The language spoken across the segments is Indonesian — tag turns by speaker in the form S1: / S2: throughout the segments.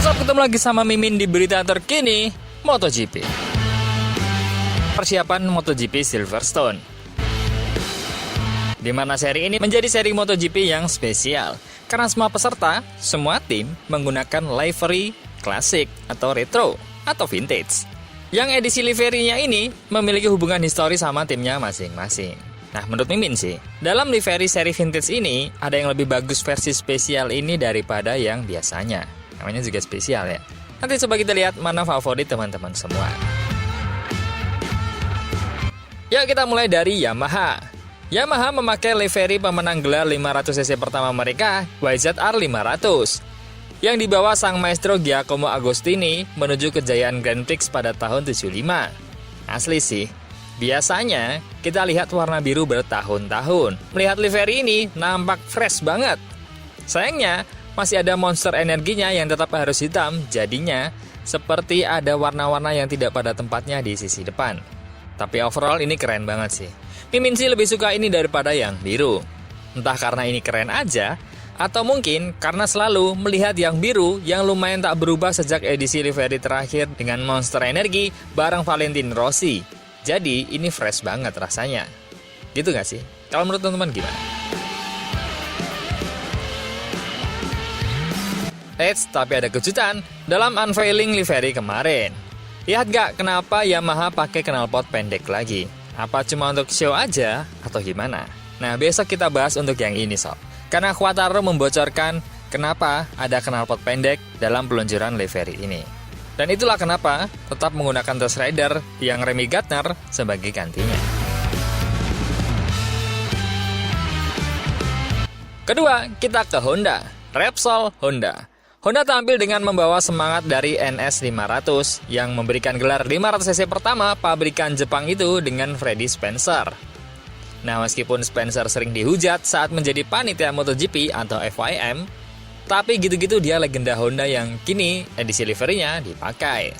S1: Sob, ketemu lagi sama Mimin di berita terkini MotoGP. Persiapan MotoGP Silverstone, di mana seri ini menjadi seri MotoGP yang spesial karena semua peserta, semua tim menggunakan livery klasik atau retro atau vintage. Yang edisi liverynya ini memiliki hubungan histori sama timnya masing-masing. Nah, menurut Mimin sih, dalam livery seri vintage ini ada yang lebih bagus versi spesial ini daripada yang biasanya. Namanya juga spesial ya. Nanti coba kita lihat mana favorit teman-teman semua. Yuk kita mulai dari Yamaha. Yamaha memakai livery pemenang gelar 500cc pertama mereka, YZR 500, yang dibawa sang maestro Giacomo Agostini menuju kejayaan Grand Prix pada tahun 75. Asli sih, biasanya kita lihat warna biru bertahun-tahun. Melihat livery ini nampak fresh banget. Sayangnya, masih ada monster energinya yang tetap harus hitam, jadinya seperti ada warna-warna yang tidak pada tempatnya di sisi depan. Tapi overall ini keren banget sih. Mimin sih lebih suka ini daripada yang biru. Entah karena ini keren aja, atau mungkin karena selalu melihat yang biru yang lumayan tak berubah sejak edisi livery terakhir dengan monster energi bareng Valentino Rossi. Jadi ini fresh banget rasanya. Gitu gak sih? Kalau menurut teman-teman gimana? Tapi ada kejutan dalam unveiling livery kemarin. Lihat gak kenapa Yamaha pakai knalpot pendek lagi? Apa cuma untuk show aja atau gimana? Nah, besok kita bahas untuk yang ini sob. Karena Quartararo membocorkan kenapa ada knalpot pendek dalam peluncuran livery ini. Dan itulah kenapa tetap menggunakan Ghost Rider yang Remy Gardner sebagai gantinya. Kedua, kita ke Honda. Repsol Honda. Honda tampil dengan membawa semangat dari NS 500 yang memberikan gelar 500cc pertama pabrikan Jepang itu dengan Freddy Spencer. Nah, meskipun Spencer sering dihujat saat menjadi panitia MotoGP atau FIM, tapi gitu-gitu dia legenda Honda yang kini edisi liverynya dipakai.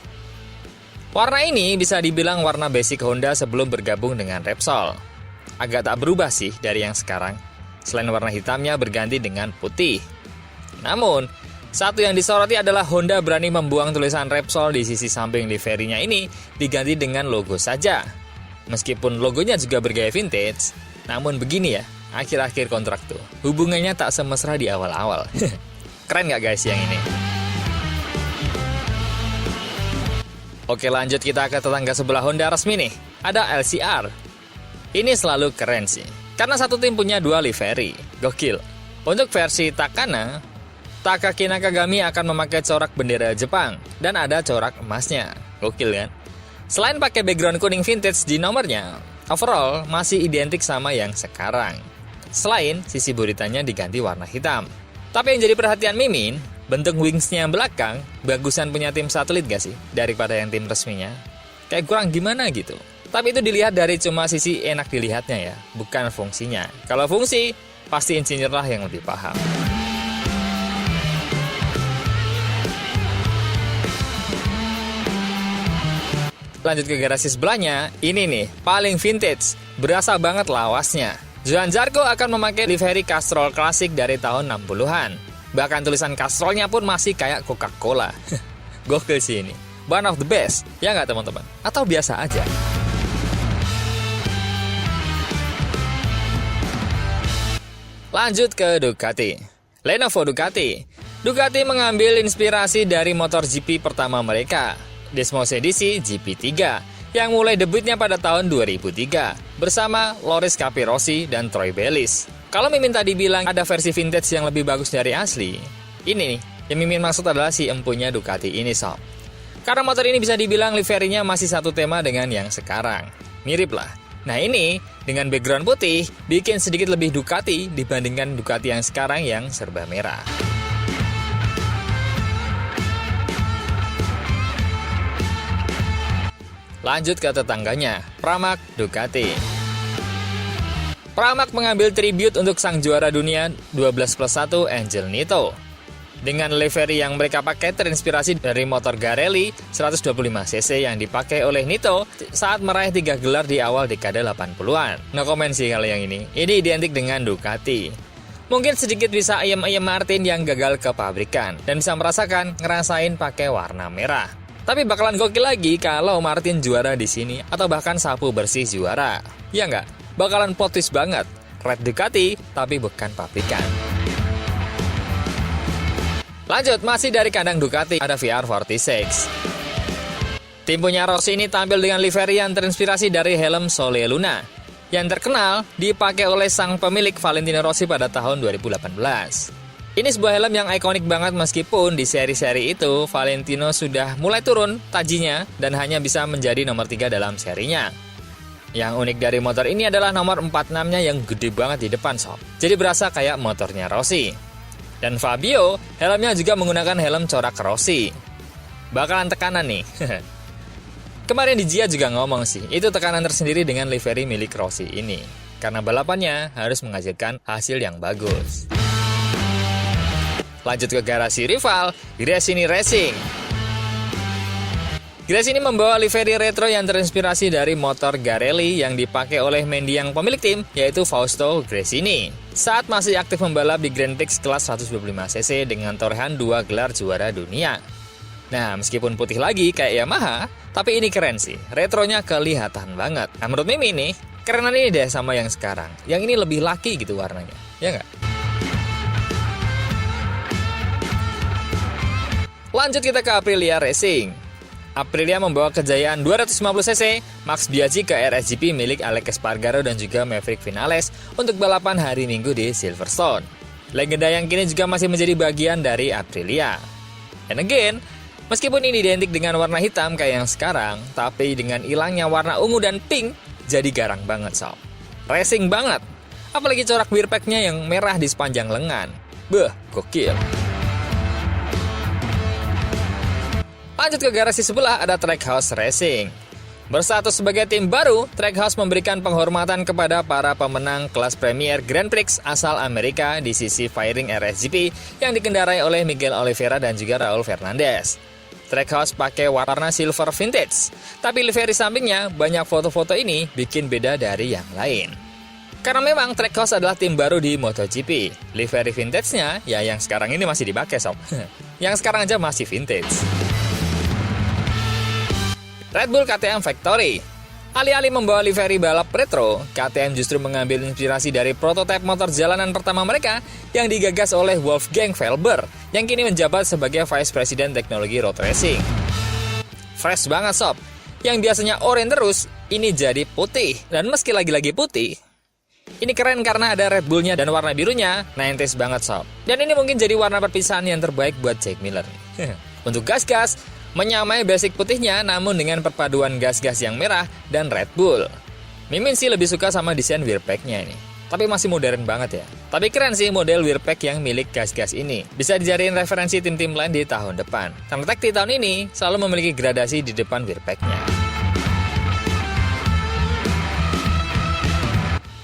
S1: Warna ini bisa dibilang warna basic Honda sebelum bergabung dengan Repsol. Agak tak berubah sih dari yang sekarang, selain warna hitamnya berganti dengan putih. Namun, satu yang disoroti adalah Honda berani membuang tulisan Repsol di sisi samping liverynya ini diganti dengan logo saja. Meskipun logonya juga bergaya vintage, namun begini ya, akhir-akhir kontrak tuh, hubungannya tak semesra di awal-awal. Keren gak guys yang ini? Oke, lanjut kita ke tetangga sebelah Honda resmi nih. Ada LCR. Ini selalu keren sih, karena satu tim punya dua livery. Gokil. Untuk versi Takana, Takaki Nakagami akan memakai corak bendera Jepang dan ada corak emasnya. Gokil kan? Selain pakai background kuning vintage di nomornya, overall masih identik sama yang sekarang. Selain sisi buritannya diganti warna hitam. Tapi yang jadi perhatian Mimin, bentuk wingsnya yang belakang bagusan punya tim satelit gak sih daripada yang tim resminya? Kayak kurang gimana gitu. Tapi itu dilihat dari cuma sisi enak dilihatnya ya, bukan fungsinya. Kalau fungsi, pasti insinyur lah yang lebih paham. Lanjut ke garasi sebelahnya, ini nih, paling vintage, berasa banget lawasnya. Johan Zarco akan memakai livery Castrol klasik dari tahun 60-an. Bahkan tulisan Castrolnya pun masih kayak Coca-Cola. Gokil sih ini, one of the best, ya nggak teman-teman? Atau biasa aja? Lanjut ke Ducati. Lenovo Ducati. Ducati mengambil inspirasi dari motor GP pertama mereka, Desmos edisi GP3 yang mulai debutnya pada tahun 2003 bersama Loris Capirossi dan Troy Bayliss. Kalau Mimin tadi bilang ada versi vintage yang lebih bagus dari asli, ini nih yang Mimin maksud adalah si empunya Ducati ini sob. Karena motor ini bisa dibilang liverynya masih satu tema dengan yang sekarang, mirip lah. Nah ini dengan background putih bikin sedikit lebih Ducati dibandingkan Ducati yang sekarang yang serba merah. Lanjut ke tetangganya, Pramac Ducati. Pramac mengambil tribute untuk sang juara dunia 12+1 Angel Nito. Dengan livery yang mereka pakai terinspirasi dari motor Garelli 125cc yang dipakai oleh Nito saat meraih 3 gelar di awal dekade 80-an. No comment sih kalau yang ini identik dengan Ducati. Mungkin sedikit bisa ayam-ayam Martin yang gagal ke pabrikan dan bisa merasakan ngerasain pakai warna merah. Tapi bakalan gokil lagi kalau Martin juara di sini atau bahkan sapu bersih juara. Ya nggak? Bakalan plot twist banget. Red Ducati tapi bukan pabrikan. Lanjut, masih dari kandang Ducati ada VR46. Tim punya Rossi ini tampil dengan livery yang terinspirasi dari helm Sole Luna yang terkenal dipakai oleh sang pemilik Valentino Rossi pada tahun 2018. Ini sebuah helm yang ikonik banget meskipun di seri-seri itu Valentino sudah mulai turun tajinya dan hanya bisa menjadi nomor 3 dalam serinya. Yang unik dari motor ini adalah nomor 46-nya yang gede banget di depan sob. Jadi berasa kayak motornya Rossi. Dan Fabio, helmnya juga menggunakan helm corak Rossi. Bakalan tekanan nih. Kemarin di Gia juga ngomong sih, itu tekanan tersendiri dengan livery milik Rossi ini. Karena balapannya harus menghasilkan hasil yang bagus. Lanjut ke garasi rival, Gresini Racing. Gresini membawa livery retro yang terinspirasi dari motor Garelli yang dipakai oleh mendiang pemilik tim, yaitu Fausto Gresini. Saat masih aktif membalap di Grand Prix kelas 125cc dengan torehan 2 gelar juara dunia. Nah, meskipun putih lagi kayak Yamaha, tapi ini keren sih, retronya kelihatan banget. Nah, menurut Mimi nih, kerenan ini deh sama yang sekarang. Yang ini lebih laki gitu warnanya, ya nggak? Lanjut kita ke Aprilia Racing. Aprilia membawa kejayaan 250cc Max Biaggi ke RSGP milik Alex Espargaro dan juga Maverick Vinales untuk balapan hari Minggu di Silverstone. Legenda yang kini juga masih menjadi bagian dari Aprilia. And again, meskipun ini identik dengan warna hitam kayak yang sekarang, tapi dengan hilangnya warna ungu dan pink, jadi garang banget sob. Racing banget. Apalagi corak rear pack-nya yang merah di sepanjang lengan. Beuh, gokil. Lanjut ke garasi sebelah ada Trackhouse Racing. Berstatus sebagai tim baru, Trackhouse memberikan penghormatan kepada para pemenang kelas Premier Grand Prix asal Amerika di sisi Firing RSGP yang dikendarai oleh Miguel Oliveira dan juga Raul Fernandez. Trackhouse pakai warna silver vintage, tapi livery sampingnya banyak foto-foto ini bikin beda dari yang lain. Karena memang Trackhouse adalah tim baru di MotoGP, livery vintage-nya ya yang sekarang ini masih dipakai sob. Yang sekarang aja masih vintage. Red Bull KTM Factory. Alih-alih membawa livery balap retro, KTM justru mengambil inspirasi dari prototipe motor jalanan pertama mereka yang digagas oleh Wolfgang Felber yang kini menjabat sebagai Vice President Teknologi Road Racing. Fresh banget sob, yang biasanya oranye terus, ini jadi putih. Dan meski lagi-lagi putih, ini keren karena ada Red Bull-nya dan warna birunya, 90s banget sob. Dan ini mungkin jadi warna perpisahan yang terbaik buat Jack Miller. Untuk gas-gas, menyamai basic putihnya namun dengan perpaduan gas-gas yang merah dan Red Bull. Mimin sih lebih suka sama desain rear pack-nya ini. Tapi masih modern banget ya. Tapi keren sih model rear pack yang milik gas-gas ini. Bisa dijadiin referensi tim-tim lain di tahun depan. Karena Tech di tahun ini selalu memiliki gradasi di depan rear pack-nya.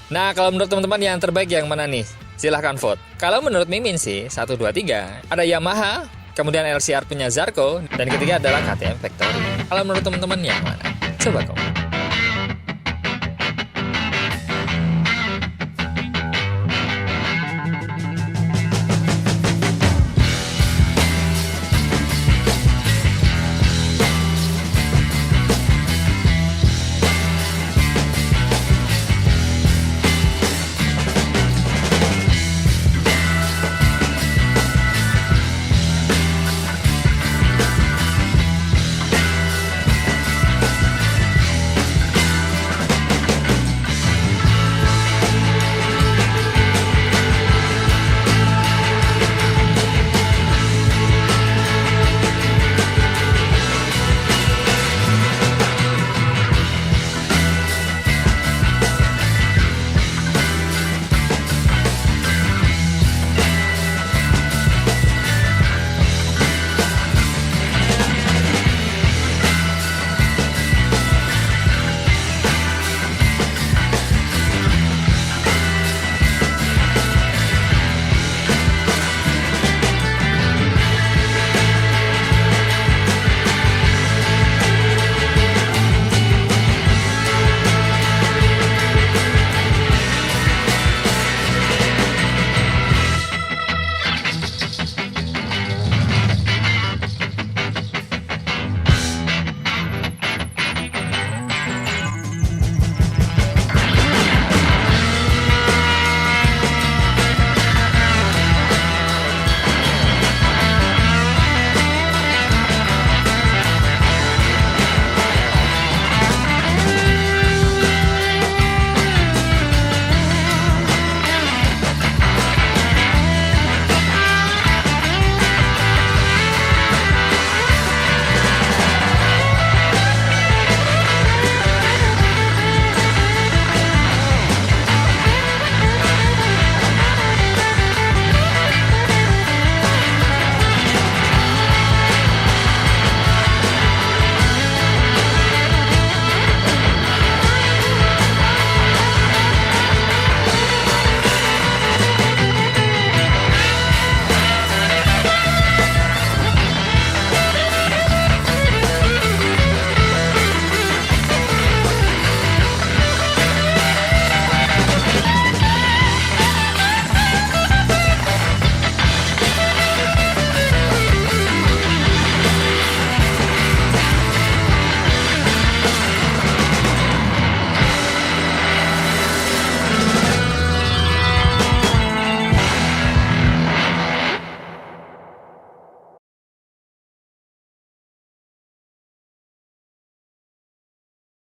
S1: Nah, kalau menurut teman-teman yang terbaik yang mana nih? Silahkan vote. Kalau menurut Mimin sih, 1, 2, 3, ada Yamaha, kemudian LCR punya Zarco, dan ketiga adalah KTM Factory. Kalau menurut teman-teman yang mana? Coba komen.